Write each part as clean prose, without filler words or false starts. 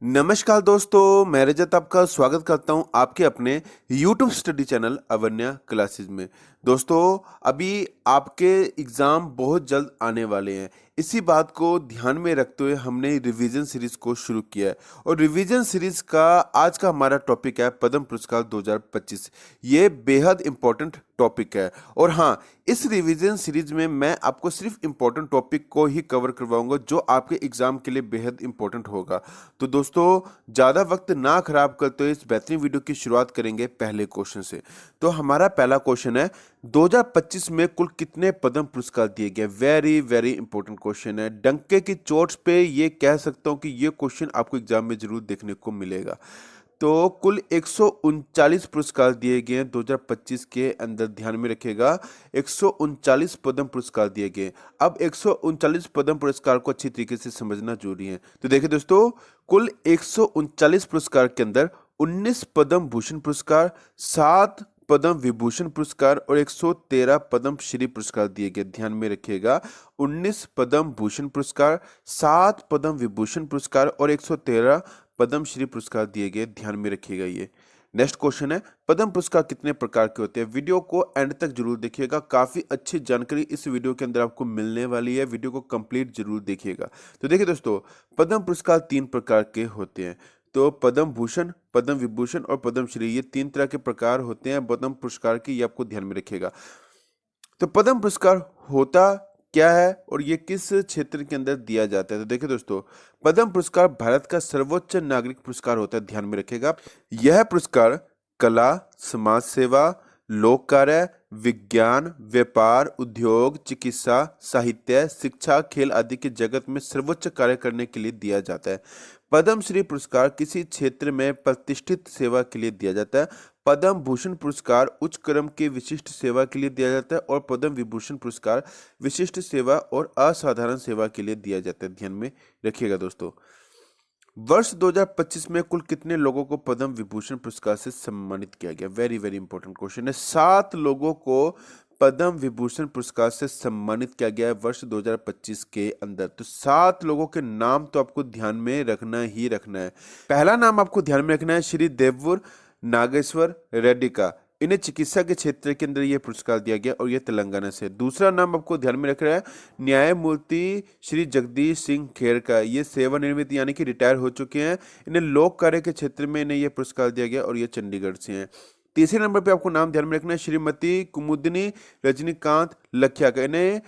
नमस्कार दोस्तों, मैं रजत आपका स्वागत करता हूं आपके अपने YouTube study channel Avanya classes में। दोस्तों, अभी आपके एग्ज़ाम बहुत जल्द आने वाले हैं। इसी बात को ध्यान में रखते हुए हमने रिवीजन सीरीज़ को शुरू किया है और रिवीजन सीरीज़ का आज का हमारा टॉपिक है पद्म पुरस्कार 2025। ये बेहद इम्पोर्टेंट टॉपिक है और हाँ, इस रिवीजन सीरीज में मैं आपको सिर्फ इम्पोर्टेंट टॉपिक को ही कवर करवाऊंगा जो आपके एग्जाम के लिए बेहद इम्पोर्टेंट होगा। तो दोस्तों, ज़्यादा वक्त ना खराब करते हुए इस बेहतरीन वीडियो की शुरुआत करेंगे पहले क्वेश्चन से। तो हमारा पहला क्वेश्चन है, 2025 में कुल कितने पद्म पुरस्कार दिए गए? वेरी वेरी इंपॉर्टेंट क्वेश्चन है। डंके की चोट पे ये कह सकता हूँ कि ये क्वेश्चन आपको एग्जाम में जरूर देखने को मिलेगा। तो कुल 139 पुरस्कार दिए गए हैं 2025 के अंदर, ध्यान में रखिएगा। 139 पद्म पुरस्कार दिए गए। अब 139 पद्म पुरस्कार को अच्छी तरीके से समझना जरूरी है। तो देखिए दोस्तों, कुल 139 पुरस्कार के अंदर 19 पद्म भूषण पुरस्कार, 7 पद्म विभूषण पुरस्कार और 113 पद्म श्री पुरस्कार दिए गए। ध्यान में रखिएगा, 19 पद्म भूषण पुरस्कार, 7 पद्म विभूषण पुरस्कार और 113 पद्म श्री पुरस्कार दिए गए। ध्यान में रखिएगा। ये नेक्स्ट क्वेश्चन है, पद्म पुरस्कार कितने प्रकार के होते हैं? वीडियो को एंड तक जरूर देखिएगा, काफी अच्छी जानकारी इस वीडियो के अंदर आपको मिलने वाली है। वीडियो को कंप्लीट जरूर देखिएगा। तो देखिए दोस्तों, पद्म पुरस्कार 3 प्रकार के होते हैं। तो पद्म भूषण, पद्म विभूषण और पद्म श्री, ये 3 तरह के प्रकार होते हैं पद्म पुरस्कार के, ये आपको ध्यान में रखिएगा। तो पद्म पुरस्कार होता क्या है और ये किस क्षेत्र के अंदर दिया जाता है? तो देखिए दोस्तों, पद्म पुरस्कार भारत का सर्वोच्च नागरिक पुरस्कार होता है। ध्यान में रखिएगा, यह पुरस्कार कला, समाज सेवा, लोक कार्य, विज्ञान, व्यापार, उद्योग, चिकित्सा, साहित्य, शिक्षा, खेल आदि के जगत में सर्वोच्च कार्य करने के लिए दिया जाता है। पद्म श्री पुरस्कार किसी क्षेत्र में प्रतिष्ठित सेवा के लिए दिया जाता है। पद्म भूषण पुरस्कार उच्च क्रम के विशिष्ट सेवा के लिए दिया जाता है और पद्म विभूषण पुरस्कार विशिष्ट सेवा और असाधारण सेवा के लिए दिया जाता है। ध्यान में रखिएगा दोस्तों। वर्ष 2025 में कुल कितने लोगों को पद्म विभूषण पुरस्कार से सम्मानित किया गया? वेरी वेरी इंपॉर्टेंट क्वेश्चन है। 7 लोगों को पद्म विभूषण पुरस्कार से सम्मानित किया गया है वर्ष 2025 के अंदर। तो 7 लोगों के नाम तो आपको ध्यान में रखना ही रखना है। पहला नाम आपको ध्यान में रखना है, श्री देवुर नागेश्वर रेड्डी का। इन्हें चिकित्सा के क्षेत्र के अंदर यह पुरस्कार दिया गया और यह तेलंगाना से। दूसरा नाम आपको ध्यान में रखना है, न्यायमूर्ति श्री जगदीश सिंह खेर का। ये सेवानिवृत्त यानी कि रिटायर हो चुके हैं। इन्हें लोक कार्य के क्षेत्र में इन्हें यह पुरस्कार दिया गया और ये चंडीगढ़ से हैं। तीसरे नंबर पे आपको नाम ध्यान में रखना है, श्रीमती कुमुदनी रजनीकांत लखिया का। इन्हें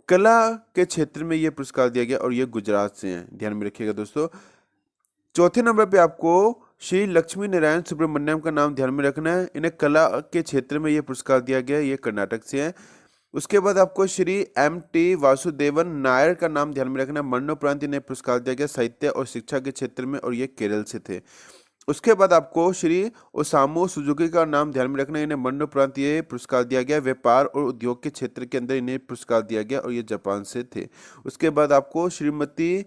कला के क्षेत्र में यह पुरस्कार दिया गया और ये गुजरात से हैं। ध्यान में रखिएगा दोस्तों। चौथे नंबर पे आपको श्री लक्ष्मी नारायण सुब्रमण्यम का नाम ध्यान में रखना है। इन्हें कला के क्षेत्र में यह पुरस्कार दिया गया, ये कर्नाटक से हैं। उसके बाद आपको श्री M.T. वासुदेवन नायर का नाम ध्यान में रखना है। मरणोपरांत इन्हें पुरस्कार दिया गया साहित्य और शिक्षा के क्षेत्र में और ये केरल से थे। उसके बाद आपको श्री ओसामू सुजुकी का नाम ध्यान में रखना है। इन्हें मरणोपरांत ये पुरस्कार दिया गया। व्यापार और उद्योग के क्षेत्र के अंदर इन्हें पुरस्कार दिया गया और ये जापान से थे। उसके बाद आपको श्रीमती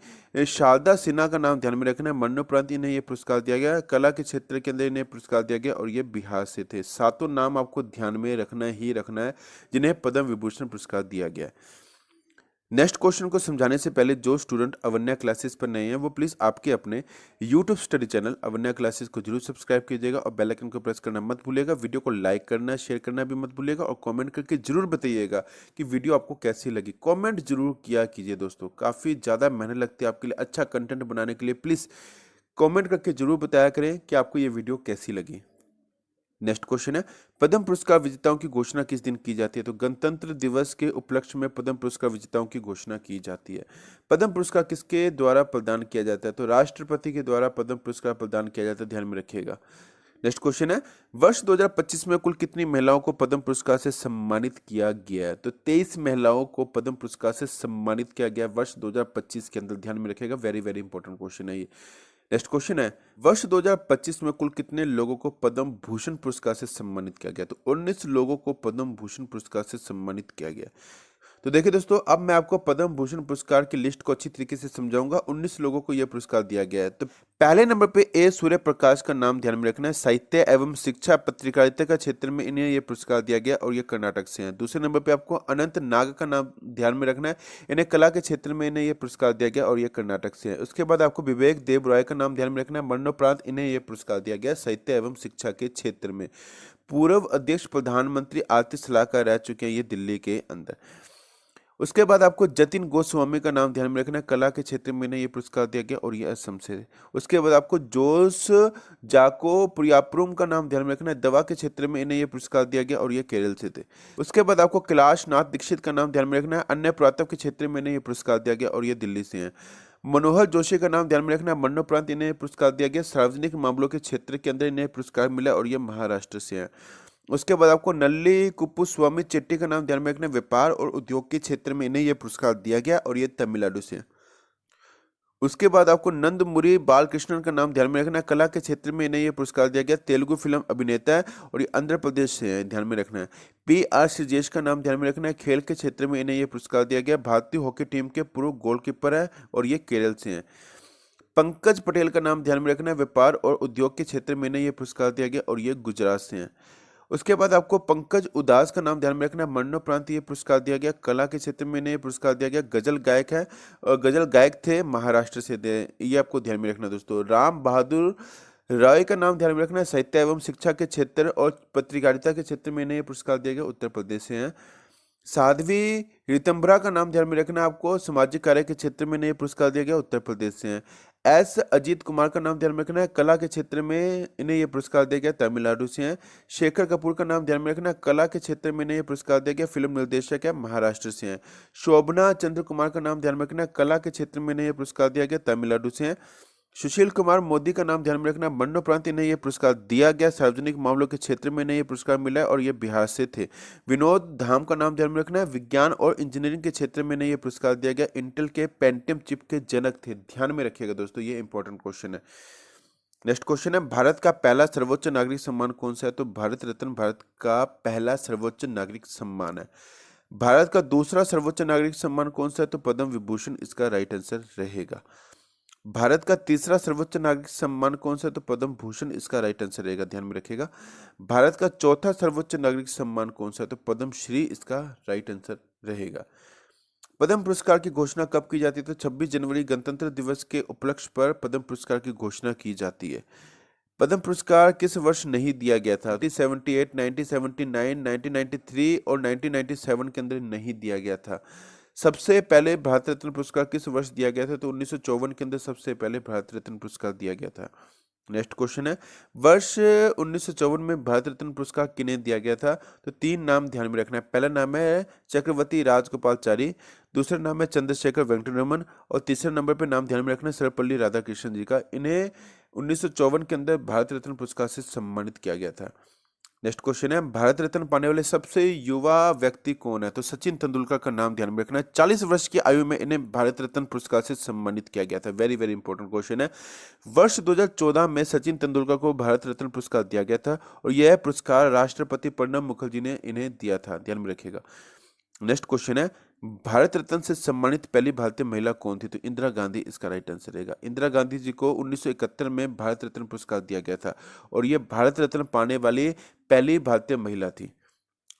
शारदा सिन्हा का नाम ध्यान में रखना है। मरणोपरांत इन्हें ये पुरस्कार दिया गया। कला के क्षेत्र के अंदर इन्हें पुरस्कार दिया गया और ये बिहार से थे। 7 नाम आपको ध्यान में रखना ही रखना है जिन्हें पद्म विभूषण पुरस्कार दिया गया। नेक्स्ट क्वेश्चन को समझाने से पहले जो स्टूडेंट अवन्या क्लासेस पर नए हैं वो प्लीज़ आपके अपने YouTube study channel Avanya classes को जरूर सब्सक्राइब कीजिएगा और बेल आइकन को प्रेस करना मत भूलिएगा। वीडियो को लाइक करना, शेयर करना भी मत भूलिएगा और कमेंट करके जरूर बताइएगा कि वीडियो आपको कैसी लगी। कमेंट जरूर किया कीजिए दोस्तों, काफ़ी ज़्यादा मेहनत लगती है आपके लिए अच्छा कंटेंट बनाने के लिए। प्लीज़ कॉमेंट करके जरूर बताया करें कि आपको ये वीडियो कैसी लगी। नेक्स्ट क्वेश्चन है, पद्म पुरस्कार विजेताओं की घोषणा किस दिन की जाती है? तो गणतंत्र दिवस के उपलक्ष्य में पद्म पुरस्कार विजेताओं की घोषणा की जाती है। पद्म पुरस्कार किसके द्वारा प्रदान किया जाता है? तो राष्ट्रपति के द्वारा पद्म पुरस्कार प्रदान किया जाता है। ध्यान में रखिएगा। नेक्स्ट क्वेश्चन है, वर्ष 2025 में कुल कितनी महिलाओं को पद्म पुरस्कार से सम्मानित किया गया है? तो 23 महिलाओं को पद्म पुरस्कार से सम्मानित किया गया वर्ष 2025 के अंदर। ध्यान में रखिएगा, वेरी वेरी इंपॉर्टेंट क्वेश्चन है ये। नेक्स्ट क्वेश्चन है, वर्ष 2025 में कुल कितने लोगों को पद्म भूषण पुरस्कार से सम्मानित किया गया? तो 19 लोगों को पद्म भूषण पुरस्कार से सम्मानित किया गया। तो देखिए दोस्तों, अब मैं आपको पद्म भूषण पुरस्कार की लिस्ट को अच्छी तरीके से समझाऊंगा। 19 लोगों को यह पुरस्कार दिया गया है। तो पहले नंबर पे ए सूर्य प्रकाश का नाम ध्यान में रखना है। साहित्य एवं शिक्षा पत्रकारिता का क्षेत्र में इन्हें यह पुरस्कार दिया गया और ये कर्नाटक से हैं। दूसरे नंबर पे आपको अनंत नाग का नाम ध्यान में रखना है। इन्हें कला के क्षेत्र में इन्हें यह पुरस्कार दिया गया और ये कर्नाटक से है। उसके बाद आपको विवेक देव रॉय का नाम ध्यान में रखना है। मरणोपरांत इन्हें यह पुरस्कार दिया गया साहित्य एवं शिक्षा के क्षेत्र में। पूर्व अध्यक्ष प्रधानमंत्री आर्थिक सलाहकार रह चुके हैं ये दिल्ली के अंदर। उसके बाद आपको जतिन गोस्वामी का नाम ध्यान में रखना है। कला के क्षेत्र में इन्हें ये पुरस्कार दिया गया और ये असम से। उसके बाद आपको जोस जाको प्रियापुरम का नाम ध्यान में रखना है। दवा के क्षेत्र में इन्हें ये पुरस्कार दिया गया और ये केरल से थे। उसके बाद आपको कैलाश नाथ दीक्षित का नाम ध्यान में रखना है। अन्य पुरातत्व के क्षेत्र में इन्हें ये पुरस्कार दिया गया और ये दिल्ली से हैं। मनोहर जोशी का नाम ध्यान में रखना है। मरणोपरांत इन्हें पुरस्कार दिया गया। सार्वजनिक मामलों के क्षेत्र के अंदर इन्हें पुरस्कार मिला और ये महाराष्ट्र से हैं। उसके बाद आपको नल्ली कुप्पुस्वामी चेट्टी का नाम ध्यान में रखना है। व्यापार और उद्योग के क्षेत्र में इन्हें यह पुरस्कार दिया गया और ये तमिलनाडु से हैं। उसके बाद आपको नंदमुरी बालकृष्णन का नाम ध्यान में रखना है। कला के क्षेत्र में इन्हें यह पुरस्कार दिया गया। तेलुगु फिल्म अभिनेता है और ये आंध्र प्रदेश से है, ध्यान में रखना है। PR श्रीजेश का नाम ध्यान में रखना है। खेल के क्षेत्र में इन्हें यह पुरस्कार दिया गया। भारतीय हॉकी टीम के पूर्व गोलकीपर है और ये केरल से हैं। पंकज पटेल का नाम ध्यान में रखना है। व्यापार और उद्योग के क्षेत्र में इन्हें यह पुरस्कार दिया गया और ये गुजरात से हैं। उसके बाद आपको पंकज उदास का नाम ध्यान में रखना है। मरणोपरांत ये पुरस्कार दिया गया। कला के क्षेत्र में इन्हें पुरस्कार दिया गया। गजल गायक है और गजल गायक थे, महाराष्ट्र से थे, ये आपको ध्यान में रखना है दोस्तों। राम बहादुर राय का नाम ध्यान में रखना है। साहित्य एवं शिक्षा के क्षेत्र और पत्रकारिता के क्षेत्र में इन्हें पुरस्कार दिया गया, उत्तर प्रदेश से हैं। साध्वी ऋतंभरा का नाम ध्यान में रखना है आपको। सामाजिक कार्य के क्षेत्र में इन्हें पुरस्कार दिया गया, उत्तर प्रदेश से हैं। अजीत कुमार का नाम ध्यान में रखना है। कला के क्षेत्र में इन्हें यह पुरस्कार दिया गया, तमिलनाडु से हैं। शेखर कपूर का नाम ध्यान में रखना है। कला के क्षेत्र में इन्हें यह पुरस्कार दिया गया। फिल्म निर्देशक है, महाराष्ट्र से हैं। शोभना चंद्र कुमार का नाम ध्यान में रखना है। कला के क्षेत्र में इन्हें यह पुरस्कार दिया गया, तमिलनाडु से हैं। सुशील कुमार मोदी का नाम ध्यान में रखना। मरणोपरांत इन्हें यह पुरस्कार दिया गया। सार्वजनिक मामलों के क्षेत्र में इन्हें यह पुरस्कार मिला है और ये बिहार से थे। विनोद धाम का नाम ध्यान में रखना है। विज्ञान और इंजीनियरिंग के क्षेत्र में इन्हें यह पुरस्कार दिया गया। इंटेल के पेंटियम चिप के जनक थे, ध्यान में रखिएगा दोस्तों, ये इंपॉर्टेंट क्वेश्चन है। नेक्स्ट क्वेश्चन है, भारत का पहला सर्वोच्च नागरिक सम्मान कौन सा है? तो भारत रत्न भारत का पहला सर्वोच्च नागरिक सम्मान है। भारत का दूसरा सर्वोच्च नागरिक सम्मान कौन सा है? तो पद्म विभूषण इसका राइट आंसर रहेगा। भारत का तीसरा सर्वोच्च नागरिक सम्मान कौन सा है? तो पद्म भूषण इसका राइट आंसर रहेगा, ध्यान में रखिएगा। भारत का चौथा सर्वोच्च नागरिक सम्मान कौन सा है? तो पद्म श्री इसका राइट आंसर रहेगा। पद्म पुरस्कार की घोषणा कब की जाती है? तो 26 जनवरी गणतंत्र दिवस के उपलक्ष्य पर पद्म पुरस्कार की घोषणा की जाती है। पद्म पुरस्कार किस वर्ष नहीं दिया गया था? 1978, 1979, 1993 और 1997 के अंदर नहीं दिया गया था। सबसे पहले भारत रत्न पुरस्कार किस वर्ष दिया गया था? तो 1954 के अंदर सबसे पहले भारत रत्न पुरस्कार दिया गया था। नेक्स्ट क्वेश्चन है, वर्ष 1954 में भारत रत्न पुरस्कार किन्हें दिया गया था? तो 3 नाम ध्यान में रखना है। पहला नाम है चक्रवर्ती राजगोपालचारी, दूसरा नाम है चंद्रशेखर वेंकटरमन और तीसरे नंबर पे नाम ध्यान में रखना है सर्वपल्ली राधाकृष्णन जी का। इन्हें 1954 के अंदर भारत रत्न पुरस्कार से सम्मानित किया गया था। नेक्स्ट क्वेश्चन है, भारत रत्न पाने वाले सबसे युवा व्यक्ति कौन है? तो सचिन तेंदुलकर का नाम ध्यान में रखना है। 40 वर्ष की आयु में इन्हें भारत रत्न पुरस्कार से सम्मानित किया गया था। वेरी वेरी इंपॉर्टेंट क्वेश्चन है। वर्ष 2014 में सचिन तेंदुलकर को भारत रत्न पुरस्कार दिया गया था और यह पुरस्कार राष्ट्रपति प्रणब मुखर्जी ने इन्हें दिया था, ध्यान में रखिएगा। नेक्स्ट क्वेश्चन है, भारत रत्न से सम्मानित पहली भारतीय महिला कौन थी? तो इंदिरा गांधी इसका राइट आंसर रहेगा। इंदिरा गांधी जी को 1971 में भारत रत्न पुरस्कार दिया गया था और ये भारत रत्न पाने वाली पहली भारतीय महिला थी।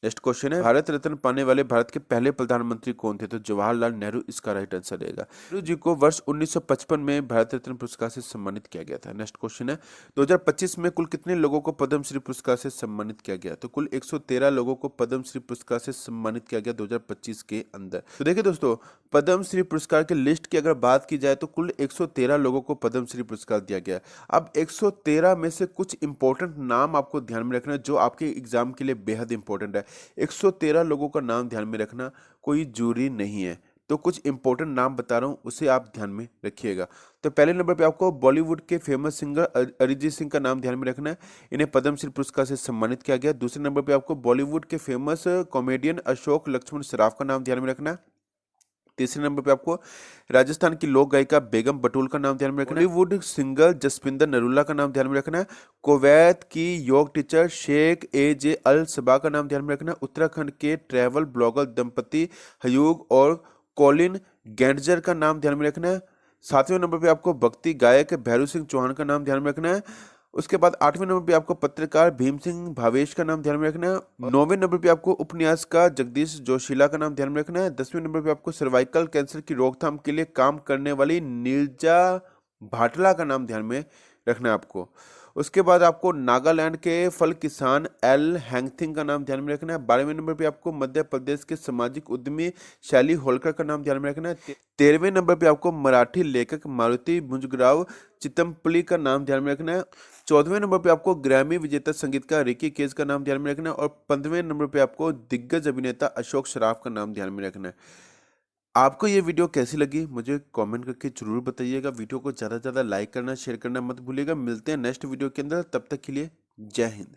नेक्स्ट क्वेश्चन है, भारत रत्न पाने वाले भारत के पहले प्रधानमंत्री कौन थे? तो जवाहरलाल नेहरू इसका राइट आंसर रहेगा। नेहरू जी को वर्ष 1955 में भारत रत्न पुरस्कार से सम्मानित किया गया था। नेक्स्ट क्वेश्चन है, 2025 में कुल कितने लोगों को पद्मश्री पुरस्कार से सम्मानित किया गया? तो कुल 113 लोगों को पद्मश्री पुरस्कार से सम्मानित किया गया 2025 के अंदर। तो देखिए दोस्तों, पद्मश्री पुरस्कार की लिस्ट की अगर बात की जाए तो कुल 113 लोगों को पद्मश्री पुरस्कार दिया गया। अब 113 में से कुछ इंपॉर्टेंट नाम आपको ध्यान में रखना है जो आपके एग्जाम के लिए बेहद इंपॉर्टेंट है। 113 लोगों का नाम ध्यान में रखना, कोई जूरी नहीं है, तो कुछ इंपॉर्टेंट नाम बता रहा हूं, उसे आप ध्यान में रखिएगा। तो पहले नंबर पे आपको बॉलीवुड के फेमस सिंगर अरिजीत सिंह का नाम ध्यान में रखना है। इन्हें पद्मश्री पुरस्कार से सम्मानित किया गया। दूसरे नंबर पे आपको बॉलीवुड के फेमस कॉमेडियन अशोक लक्ष्मण सराफ का नाम ध्यान में रखना है। तीसरे नंबर पे आपको राजस्थान की लोक गायिका बेगम बटूल का नाम ध्यान में रखना है। बॉलीवुड सिंगर जसविंदर नरूला का नाम ध्यान में रखना है। कुवैत की योग टीचर शेख ए अल सबा का नाम ध्यान में रखना है। उत्तराखंड के ट्रैवल ब्लॉगर दंपति हयूग और कॉलिन गैंडजर का नाम ध्यान में रखना है। 7वें नंबर पे आपको भक्ति गायक भैरू सिंह चौहान का नाम ध्यान में रखना है। उसके बाद 8वें नंबर पे आपको पत्रकार भीम सिंह भावेश का नाम ध्यान में रखना है। 9वें नंबर पे आपको उपन्यासकार जगदीश जोशीला का नाम ध्यान में रखना है। 10वें नंबर पे आपको सर्वाइकल कैंसर की रोकथाम के लिए काम करने वाली नीरजा भाटला का नाम ध्यान में रखना है आपको। उसके बाद आपको नागालैंड के फल किसान एल हैंगथिंग का नाम ध्यान में रखना है। 12वें नंबर पे आपको मध्य प्रदेश के सामाजिक उद्यमी शैली होलकर का नाम ध्यान में रखना है। 13वें नंबर पे आपको मराठी लेखक मारुति मुंजगराव चितमपल्ली का नाम ध्यान में रखना है। 14वें नंबर पे आपको ग्रैमी विजेता संगीतकार रिकी केज का नाम ध्यान में रखना है। और 15वें नंबर पे आपको दिग्गज अभिनेता अशोक सराफ का नाम ध्यान में रखना है। आपको ये वीडियो कैसी लगी मुझे कमेंट करके जरूर बताइएगा। वीडियो को ज़्यादा से ज़्यादा लाइक करना शेयर करना मत भूलिएगा। मिलते हैं नेक्स्ट वीडियो के अंदर, तब तक के लिए जय हिंद।